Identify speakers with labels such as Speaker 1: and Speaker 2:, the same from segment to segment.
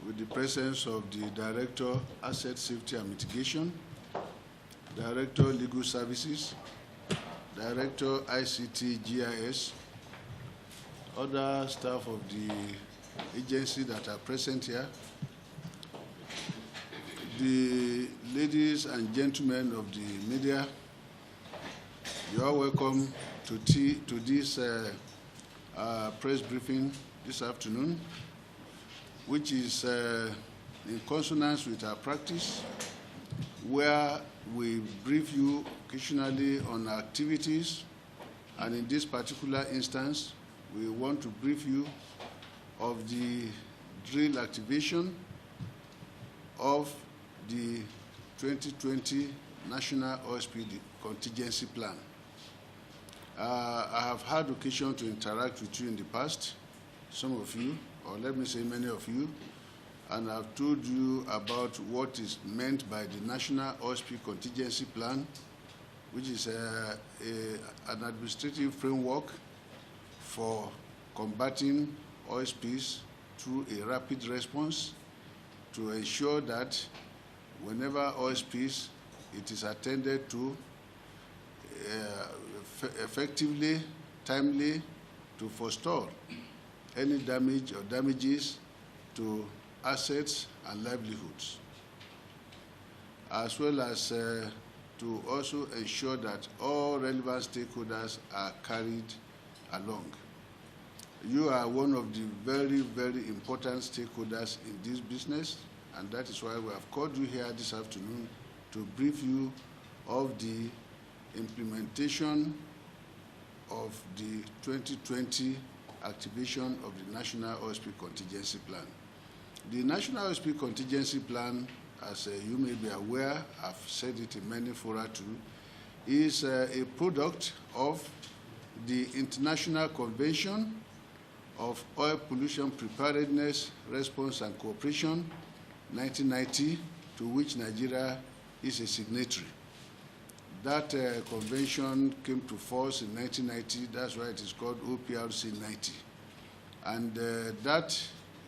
Speaker 1: with the presence of the Director, Asset Safety and Mitigation, Director, Legal Services, Director, ICT GIS, other staff of the agency that are present here, the ladies and gentlemen of the media, you are welcome to this press briefing this afternoon, which is in consonance with our practice, where we brief you occasionally on activities, and in this particular instance, we want to brief you of the drill activation of the 2020 National OSP Contingency Plan. I have had occasion to interact with you in the past, some of you, or let me say many of you, and I've told you about what is meant by the National OSP Contingency Plan, which is an administrative framework for combating OSPs through a rapid response to ensure that whenever OSPs, it is attended to effectively, timely, to forestall any damage or damages to assets and livelihoods, as well as to also ensure that all relevant stakeholders are carried along. You are one of the very, very important stakeholders in this business, and that is why we have called you here this afternoon to brief you of the implementation of the 2020 activation of the National OSP Contingency Plan. The National OSP Contingency Plan, as you may be aware, I've said it in many fora too, is a product of the International Convention of Oil Pollution Preparedness, Response and Cooperation, 1990, to which Nigeria is a signatory. That convention came to force in 1990. That's why it is called OPRC 90. And that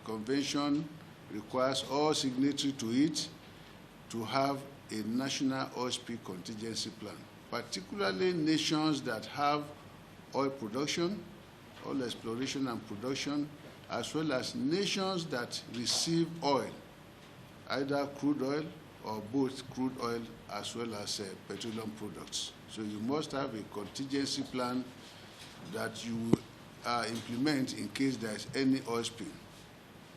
Speaker 1: convention requires all signatories to it to have a national OSP contingency plan, particularly nations that have oil production, oil exploration and production, as well as nations that receive oil, either crude oil or both crude oil as well as petroleum products. So you must have a contingency plan that you implement in case there is any oil spill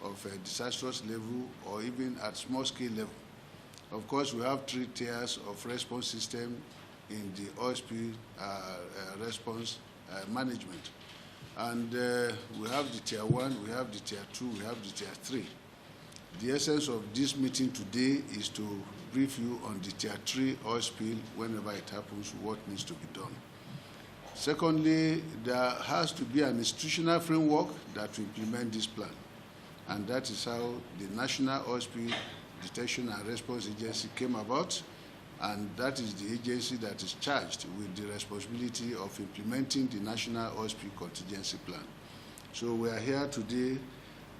Speaker 1: of a disastrous level or even at small scale level. Of course, we have 3 tiers of response system in the oil spill response management. And we have the tier 1, we have the tier 2, we have the tier 3. The essence of this meeting today is to brief you on the tier 3 oil spill whenever it happens, what needs to be done. Secondly, there has to be an institutional framework that will implement this plan. And that is how the National OSP Detection and Response Agency came about. And that is the agency that is charged with the responsibility of implementing the National OSP Contingency Plan. So we are here today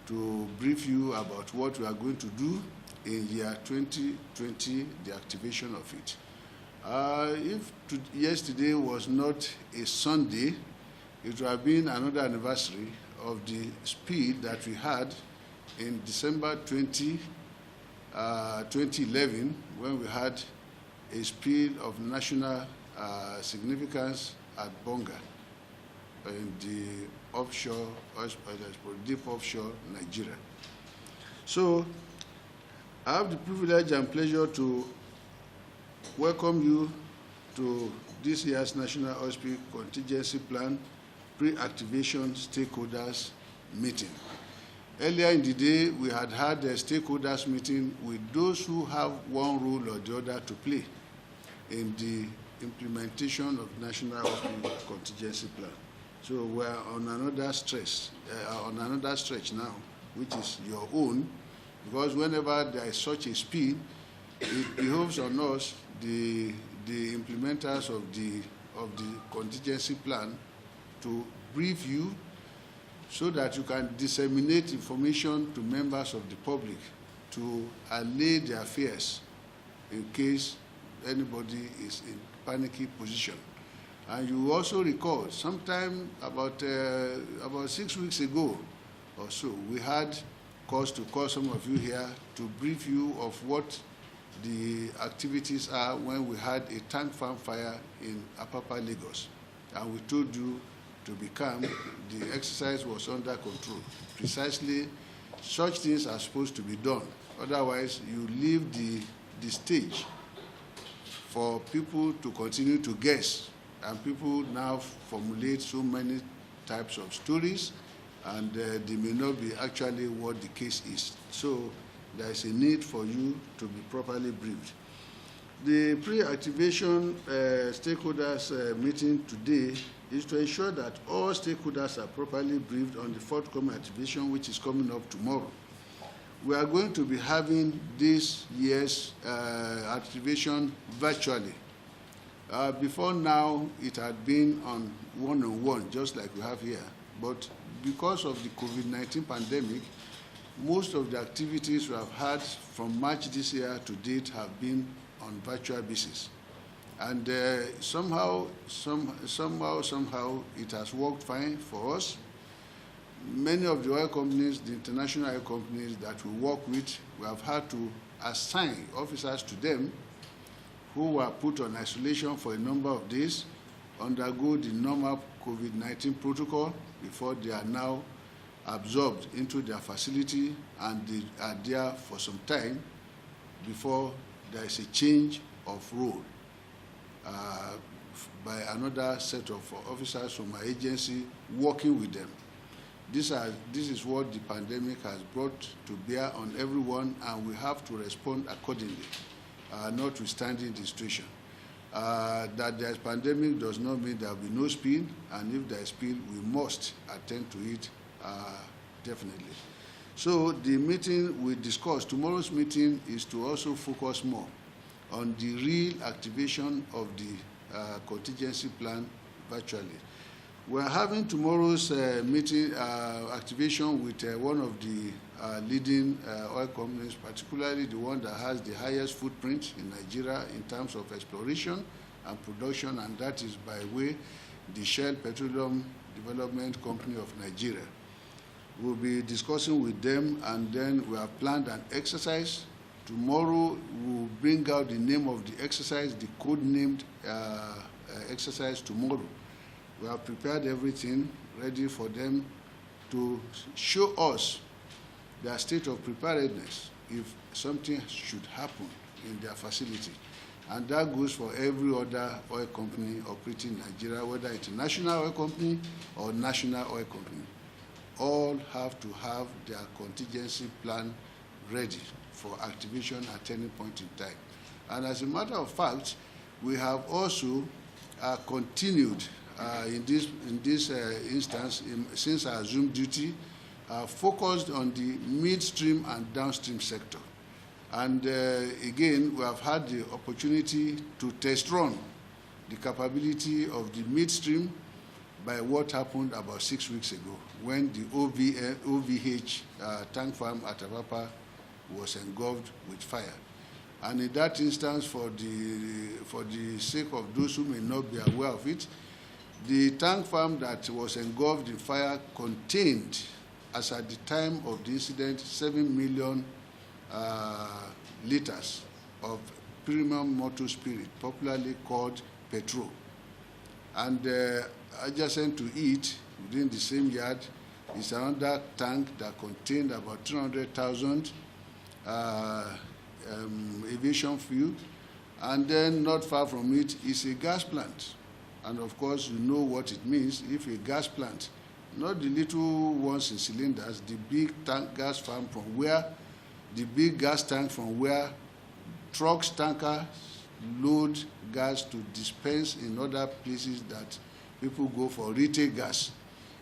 Speaker 1: to brief you about what we are going to do in year 2020, the activation of it. Yesterday was not a Sunday, it would have been another anniversary of the speed that we had in December 2011, when we had a spill of national significance at Bonga in the offshore, deep offshore Nigeria. So I have the privilege and pleasure to welcome you to this year's National OSP Contingency Plan Pre-Activation Stakeholders Meeting. Earlier in the day, we had a stakeholders meeting with those who have one role or the other to play in the implementation of National OSP Contingency Plan. So we're on another stretch now, which is your own, because whenever there is such a speed, it behoves on us, the implementers of the contingency plan, to brief you so that you can disseminate information to members of the public to allay their fears in case anybody is in panicky position. And you also recall, sometime about 6 weeks ago or so, we had cause to call some of you here to brief you of what the activities are when we had a tank farm fire in Apapa, Lagos. And we told you to be calm, the exercise was under control. Precisely such things are supposed to be done. Otherwise, you leave the stage for people to continue to guess. And people now formulate so many types of stories, and they may not be actually what the case is. So there is a need for you to be properly briefed. The pre-activation stakeholders meeting today is to ensure that all stakeholders are properly briefed on the forthcoming activation, which is coming up tomorrow. We are going to be having this year's activation virtually. Before now, it had been on one-on-one, just like we have here. But because of the COVID-19 pandemic, most of the activities we have had from March this year to date have been on virtual basis. And somehow, it has worked fine for us. Many of the oil companies, the international oil companies that we work with, we have had to assign officers to them who were put on isolation for a number of days, undergo the normal COVID-19 protocol before they are now absorbed into their facility, and they are there for some time before there is a change of role by another set of officers from our agency working with them. This is what the pandemic has brought to bear on everyone, and we have to respond accordingly, notwithstanding the situation. That there is pandemic does not mean there will be no spill, and if there is spill, we must attend to it definitely. So the meeting we discussed, tomorrow's meeting, is to also focus more on the real activation of the contingency plan virtually. We're having tomorrow's meeting activation with one of the leading oil companies, particularly the one that has the highest footprint in Nigeria in terms of exploration and production, and that is by way the Shell Petroleum Development Company of Nigeria. We'll be discussing with them, and then we have planned an exercise. Tomorrow we'll bring out the name of the exercise, the code-named exercise tomorrow. We have prepared everything ready for them to show us their state of preparedness if something should happen in their facility. And that goes for every other oil company operating in Nigeria, whether international oil company or national oil company. All have to have their contingency plan ready for activation at any point in time. And as a matter of fact, we have also continued in this instance, since I assumed duty, focused on the midstream and downstream sector. And again, we have had the opportunity to test run the capability of the midstream by what happened about 6 weeks ago when the OVH tank farm at Apapa was engulfed with fire. And in that instance, for the sake of those who may not be aware of it, the tank farm that was engulfed in fire contained, as at the time of the incident, 7 million liters of premium motor spirit, popularly called petrol. And adjacent to it, within the same yard, is another tank that contained about 300,000 aviation fuel. And then not far from it is a gas plant. And of course, you know what it means if a gas plant, not the little ones in cylinders, the big tank gas farm from where, the big gas tank from where trucks, tankers load gas to dispense in other places that people go for retail gas.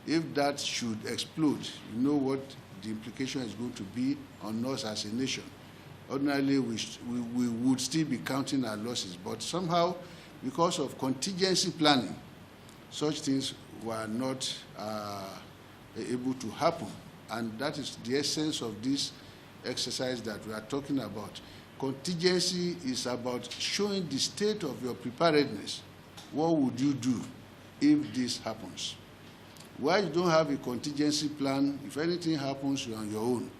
Speaker 1: If that should explode, you know what the implication is going to be on us as a nation. Ordinarily, we would still be counting our losses, but somehow, because of contingency planning, such things were not able to happen. And that is the essence of this exercise that we are talking about. Contingency is about showing the state of your preparedness. What would you do if this happens? Why you don't have a contingency plan, if anything happens, you're on your own.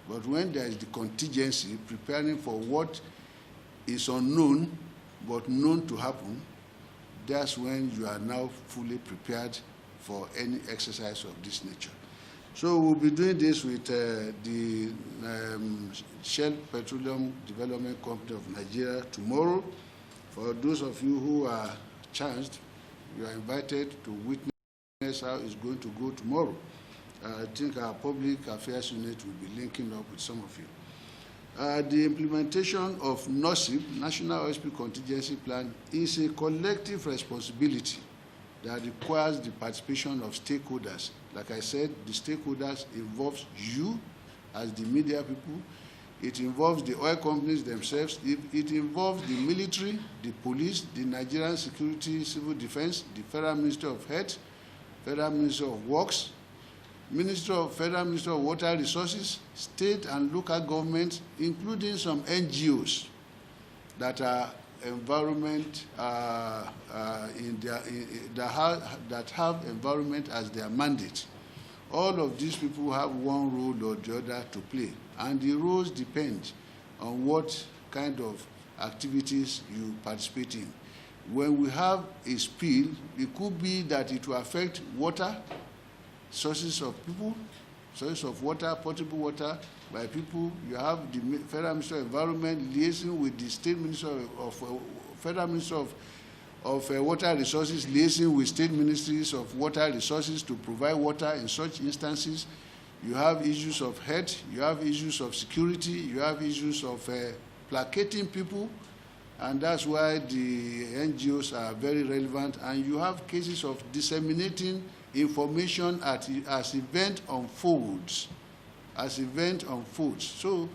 Speaker 1: But when there is the contingency, preparing for what is unknown but known to happen, that's when you are now fully prepared for any exercise of this nature. So we'll be doing this with the Shell Petroleum Development Company of Nigeria tomorrow. For those of you who are chanced, you are invited to witness how it's going to go tomorrow. I think our public affairs unit will be linking up with some of you. The implementation of NOSIP, National OSP Contingency Plan, is a collective responsibility that requires the participation of stakeholders. Like I said, the stakeholders involves you as the media people. It involves the oil companies themselves. It involves the military, the police, the Nigerian Security, Civil Defense, the Federal Ministry of Health, Federal Ministry of Works, Federal Ministry of Water Resources, state and local governments, including some NGOs that are environment that have environment as their mandate. All of these people have one role or the other to play, and the roles depend on what kind of activities you participate in. When we have a spill, it could be that it will affect water, sources of people, sources of water, potable water by people. You have the Federal Ministry of Environment liaising with the State Ministry of Federal Ministry of Water Resources liaising with state ministries of water resources to provide water in such instances. You have issues of health, you have issues of security, you have issues of placating people, and that's why the NGOs are very relevant. And you have cases of disseminating information as event unfolds. So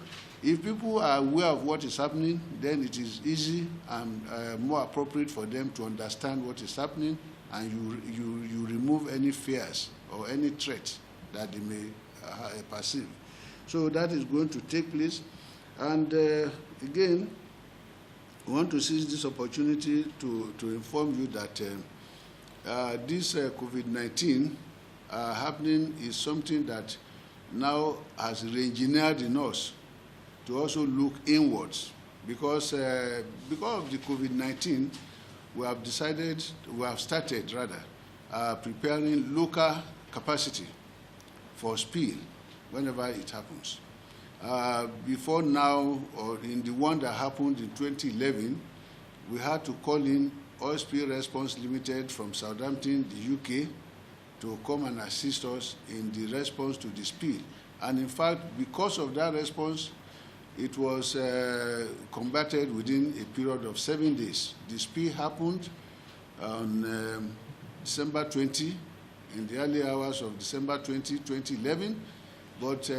Speaker 1: if people are aware of what is happening, then it is easy and more appropriate for them to understand what is happening, and you remove any fears or any threat that they may perceive. So that is going to take place. And again, I want to seize this opportunity to inform you that this COVID-19 happening is something that now has re-engineered in us to also look inwards, because of the COVID-19, we have started preparing local capacity for spill whenever it happens. Before now, or in the one that happened in 2011, we had to call in Oil Spill Response Limited from Southampton, the UK, to come and assist us in the response to the spill. And in fact, because of that response, it was combated within a period of 7 days. The spill happened on December 20, in the early hours of December 20, 2011, but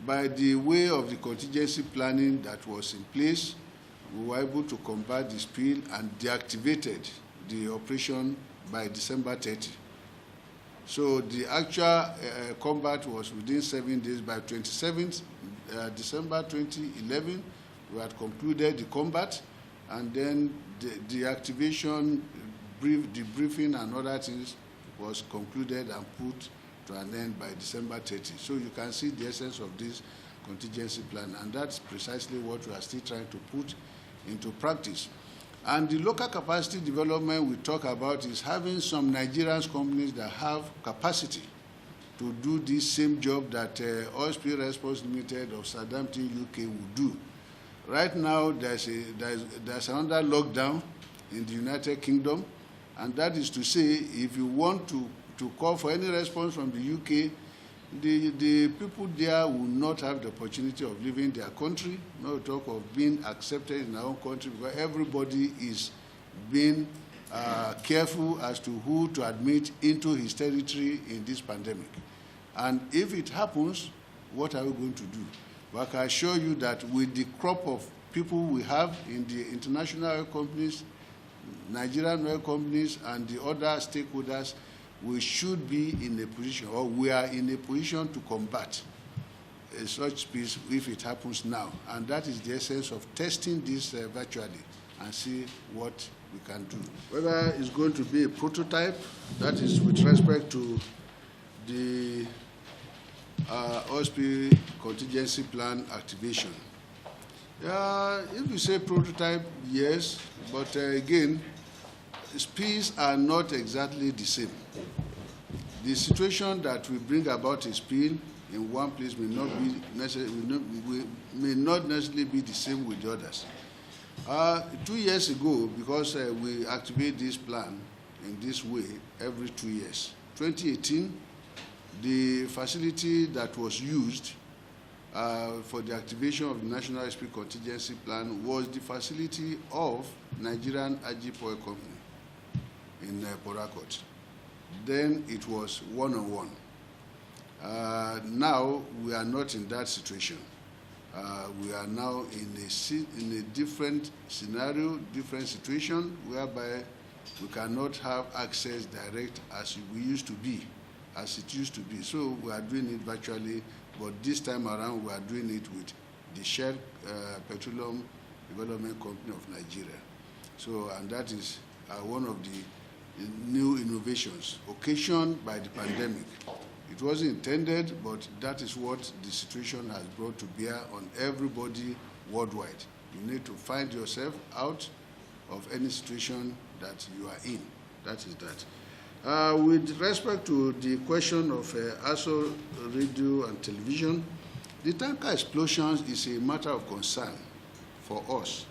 Speaker 1: by the way of the contingency planning that was in place, we were able to combat the spill and deactivated the operation by December 30. So the actual combat was within 7 days. By 27th December 2011, we had concluded the combat, and then the activation, debriefing and other things was concluded and put to an end by December 30. So you can see the essence of this contingency plan, and that's precisely what we are still trying to put into practice. And the local capacity development we talk about is having some Nigerian companies that have capacity to do this same job that Oil Spill Response Limited of Southampton, UK will do. Right now, there's another lockdown in the United Kingdom, and that is to say, if you want to call for any response from the UK, the people there will not have the opportunity of leaving their country, no talk of being accepted in our own country, because everybody is being careful as to who to admit into his territory in this pandemic. And if it happens, what are we going to do? But I can assure you that with the crop of people we have in the international oil companies, Nigerian oil companies, and the other stakeholders, we should be in a position, or we are in a position to combat such speeds if it happens now. And that is the essence of testing this virtually and see what we can do. Whether it's going to be a prototype, that is with respect to the OSP contingency plan activation. If you say prototype, yes, but again, speeds are not exactly the same. The situation that we bring about a spill in one place may not necessarily be the same with the others. 2 years ago, because we activate this plan in this way every 2 years, 2018, the facility that was used for the activation of the National SP Contingency Plan was the facility of Nigerian Ajip Oil Company in Port Harcourt. Then it was one-on-one. Now we are not in that situation. We are now in a different scenario, different situation, whereby we cannot have access direct as we used to be, as it used to be. So we are doing it virtually, but this time around we are doing it with the Shell Petroleum Development Company of Nigeria. So, and that is one of the new innovations occasioned by the pandemic. It wasn't intended, but that is what the situation has brought to bear on everybody worldwide. You need to find yourself out of any situation that you are in. That is that. With respect to the question of ASO radio and television, the tanker explosions is a matter of concern for us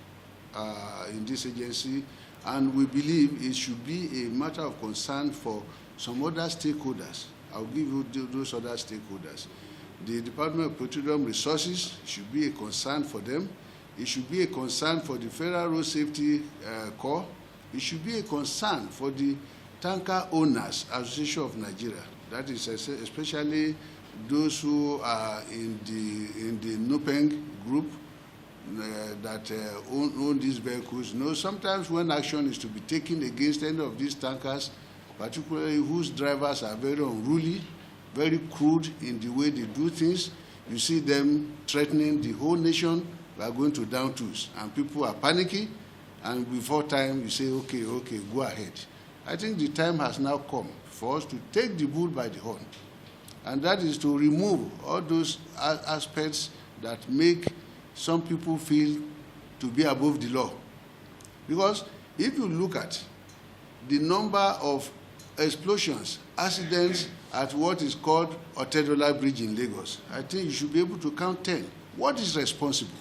Speaker 1: in this agency, and we believe it should be a matter of concern for some other stakeholders. I'll give you those other stakeholders. The Department of Petroleum Resources should be a concern for them. It should be a concern for the Federal Road Safety Corps. It should be a concern for the Tanker Owners Association of Nigeria. That is especially those who are in the NUPENG group that own these vehicles. You know, sometimes when action is to be taken against any of these tankers, particularly whose drivers are very unruly, very crude in the way they do things, you see them threatening the whole nation. We are going to down tools, and people are panicking, and before time you say, okay, go ahead. I think the time has now come for us to take the bull by the horn, and that is to remove all those aspects that make some people feel to be above the law. Because if you look at the number of explosions, accidents at what is called Otedola Bridge in Lagos, I think you should be able to count 10. What is responsible?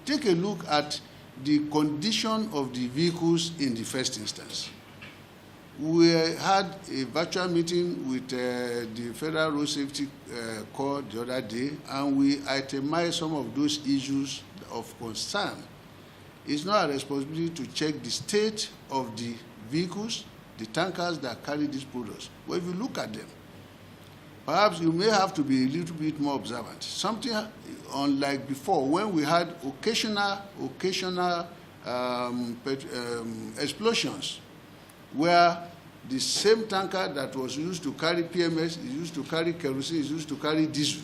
Speaker 1: Take a look at the condition of the vehicles in the first instance. We had a virtual meeting with the Federal Road Safety Corps the other day, and we itemized some of those issues of concern. It's not our responsibility to check the state of the vehicles, the tankers that carry these products. But if you look at them, perhaps you may have to be a little bit more observant. Something unlike before, when we had occasional explosions, where the same tanker that was used to carry PMS is used to carry kerosene, is used to carry diesel.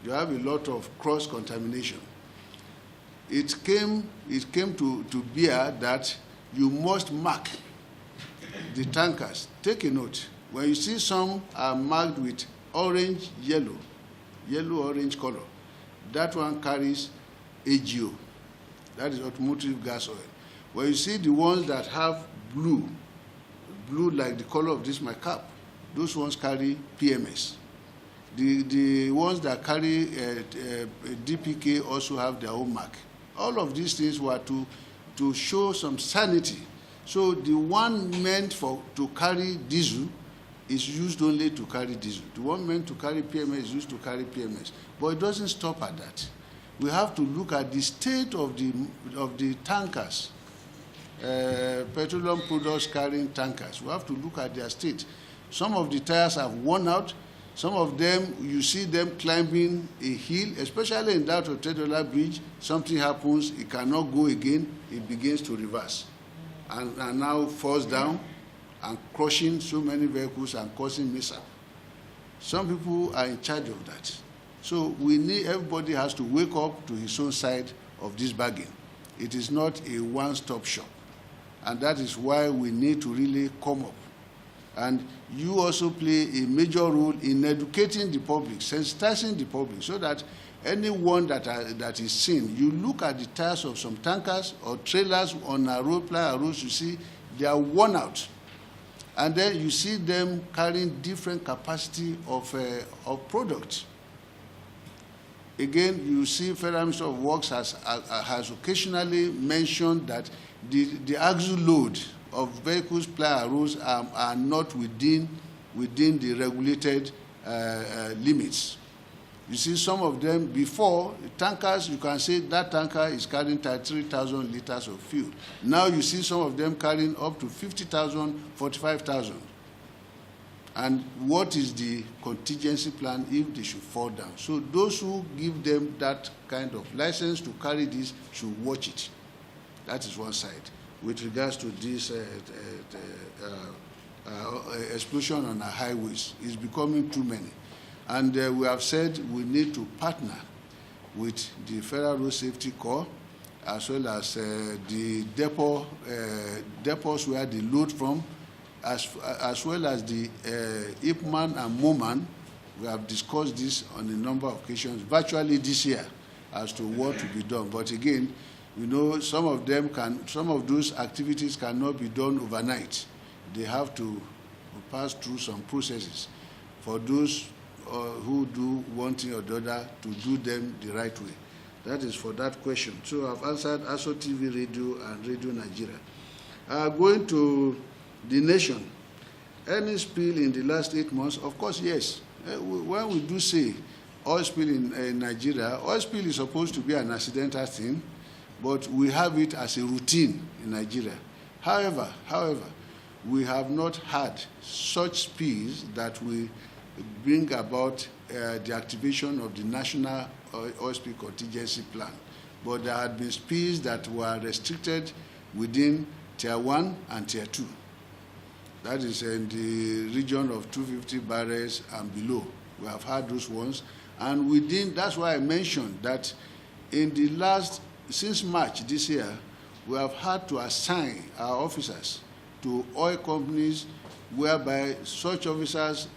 Speaker 1: You have a lot of cross-contamination. It came to bear that you must mark the tankers. Take a note. When you see some are marked with orange, yellow-orange color, that one carries AGO. That is automotive gas oil. When you see the ones that have blue like the color of this my cap, those ones carry PMS. The ones that carry DPK also have their own mark. All of these things were to show some sanity. So the one meant to carry diesel is used only to carry diesel. The one meant to carry PMS is used to carry PMS. But it doesn't stop at that. We have to look at the state of the tankers, petroleum products carrying tankers. We have to look at their state. Some of the tires have worn out. Some of them, you see them climbing a hill, especially in that Otedola Bridge. Something happens, it cannot go again, it begins to reverse. And now falls down, and crushing so many vehicles and causing mishap. Some people are in charge of that. So everybody has to wake up to his own side of this bargain. It is not a one-stop shop. And that is why we need to really come up. And you also play a major role in educating the public, sensitizing the public, so that anyone that is seen, you look at the tires of some tankers or trailers on our roads, you see they are worn out. And then you see them carrying different capacity of products. Again, you see Federal Ministry of Works has occasionally mentioned that the axle load of vehicles plying roads are not within the regulated limits. You see some of them before, tankers, you can say that tanker is carrying 33,000 liters of fuel. Now you see some of them carrying up to 50,000, 45,000. And what is the contingency plan if they should fall down? So those who give them that kind of license to carry this should watch it. That is one side. With regards to this explosion on our highways, it's becoming too many. And we have said we need to partner with the Federal Road Safety Corps, as well as the depots where they load from, as well as the IPMAN and MOMAN. We have discussed this on a number of occasions, virtually this year, as to what to be done. But again, you know, some of those activities cannot be done overnight. They have to pass through some processes for those who do one thing or the other to do them the right way. That is for that question. So I've answered ASO TV Radio and Radio Nigeria. Going to the nation, any spill in the last 8 months? Of course, yes. When we do say oil spill in Nigeria, oil spill is supposed to be an accidental thing, but we have it as a routine in Nigeria. However, we have not had such spills that we bring about the activation of the National Oil Spill Contingency Plan. But there had been spills that were restricted within Tier 1 and Tier 2. That is in the region of 250 barrels and below. We have had those ones. And that's why I mentioned that since March this year, we have had to assign our officers to oil companies whereby such officers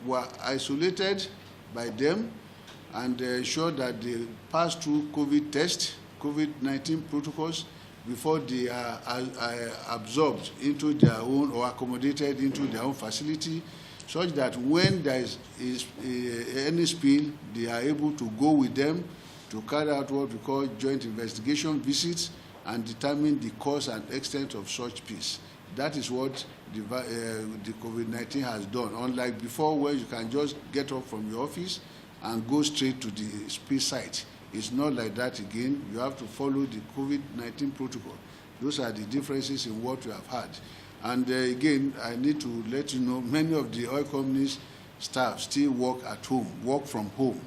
Speaker 1: were isolated by them and ensure that they pass through COVID-19 protocols before they are absorbed into their own or accommodated into their own facility, such that when there is any spill, they are able to go with them to carry out what we call joint investigation visits and determine the cause and extent of such spills. That is what the COVID-19 has done. Unlike before, where you can just get up from your office and go straight to the spill site. It's not like that again. You have to follow the COVID-19 protocol. Those are the differences in what we have had. And again, I need to let you know, many of the oil companies' staff still work at home, work from home.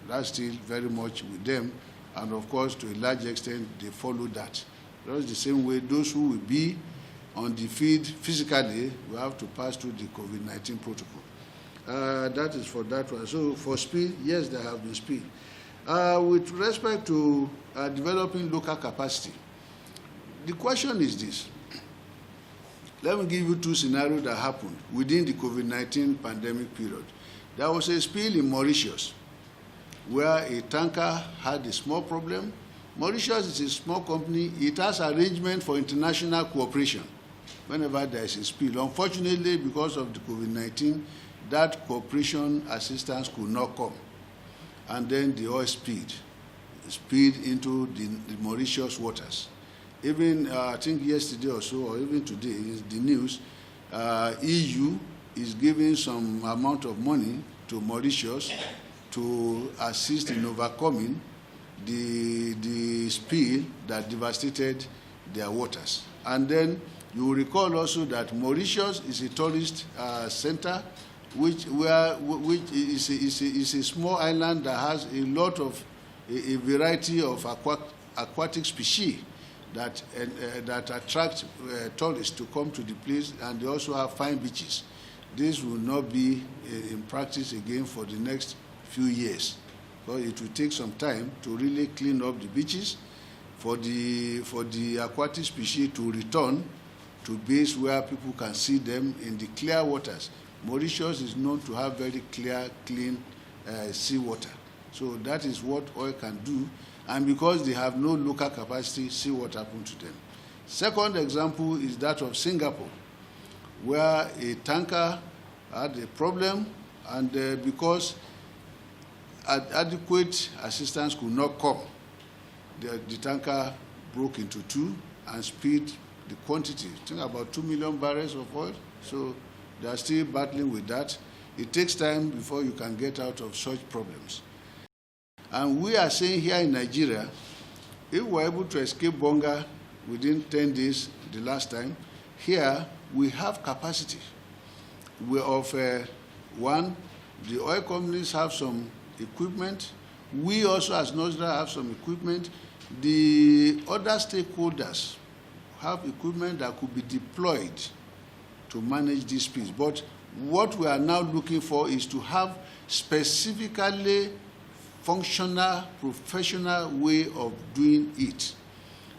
Speaker 1: That's still very much with them. And of course, to a large extent, they follow that. That's the same way those who will be on the field physically will have to pass through the COVID-19 protocol. That is for that one. So for spill, yes, there have been spill. With respect to developing local capacity, the question is this. Let me give you two scenarios that happened within the COVID-19 pandemic period. There was a spill in Mauritius where a tanker had a small problem. Mauritius is a small company. It has arrangement for international cooperation whenever there is a spill. Unfortunately, because of the COVID-19, that cooperation assistance could not come. And then the oil spilled into the Mauritius waters. Even, I think yesterday or so, or even today, in the news, EU is giving some amount of money to Mauritius to assist in overcoming the spill that devastated their waters. And then you will recall also that Mauritius is a tourist center, which is a small island that has a lot of a variety of aquatic species. that attract tourists to come to the place, and they also have fine beaches. This will not be in practice again for the next few years, because it will take some time to really clean up the beaches for the aquatic species to return to bays where people can see them in the clear waters. Mauritius is known to have very clear, clean seawater. So that is what oil can do. And because they have no local capacity, see what happened to them. Second example is that of Singapore, where a tanker had a problem, and because adequate assistance could not come, the tanker broke into two and spilled the quantity, I think about 2 million barrels of oil. So they are still battling with that. It takes time before you can get out of such problems. And we are saying here in Nigeria, if we were able to escape Bonga within 10 days the last time, here we have capacity. One, the oil companies have some equipment. We also, as NOSDRA, have some equipment. The other stakeholders have equipment that could be deployed to manage this piece. But what we are now looking for is to have specifically functional, professional way of doing it.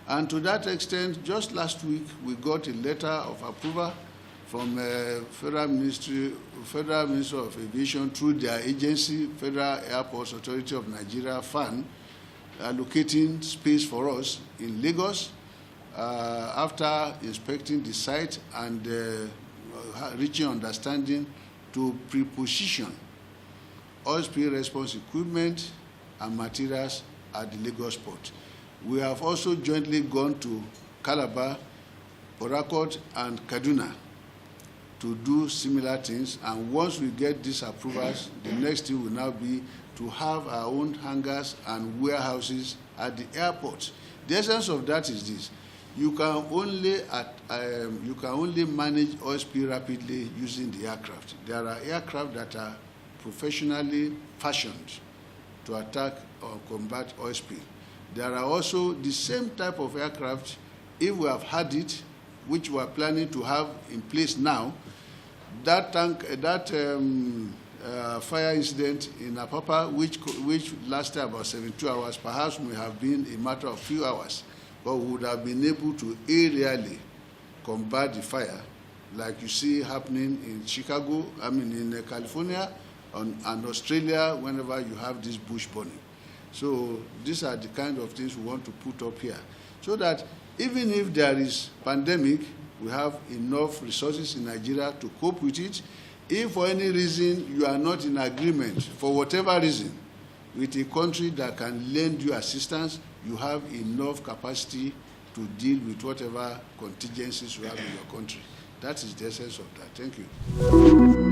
Speaker 1: And to that extent, just last week, we got a letter of approval from Federal Minister of Aviation through their agency, Federal Airports Authority of Nigeria, FAN, allocating space for us in Lagos after inspecting the site and reaching understanding to pre-position oil spill response equipment and materials at the Lagos port. We have also jointly gone to Calabar, Port Harcourt, and Kaduna to do similar things. And once we get these approvals, the next thing will now be to have our own hangars and warehouses at the airport. The essence of that is this: you can only manage oil spill rapidly using the aircraft. There are aircraft that are professionally fashioned to attack or combat oil spill. There are also the same type of aircraft, if we have had it, which we are planning to have in place now. That fire incident in Apapa, which lasted about 72 hours, perhaps may have been a matter of few hours, but we would have been able to aerially combat the fire, like you see happening in Chicago, in California, and Australia, whenever you have this bush burning. So these are the kind of things we want to put up here, so that even if there is pandemic, we have enough resources in Nigeria to cope with it. If for any reason you are not in agreement, for whatever reason, with a country that can lend you assistance, you have enough capacity to deal with whatever contingencies you have in your country. That is the essence of that. Thank you.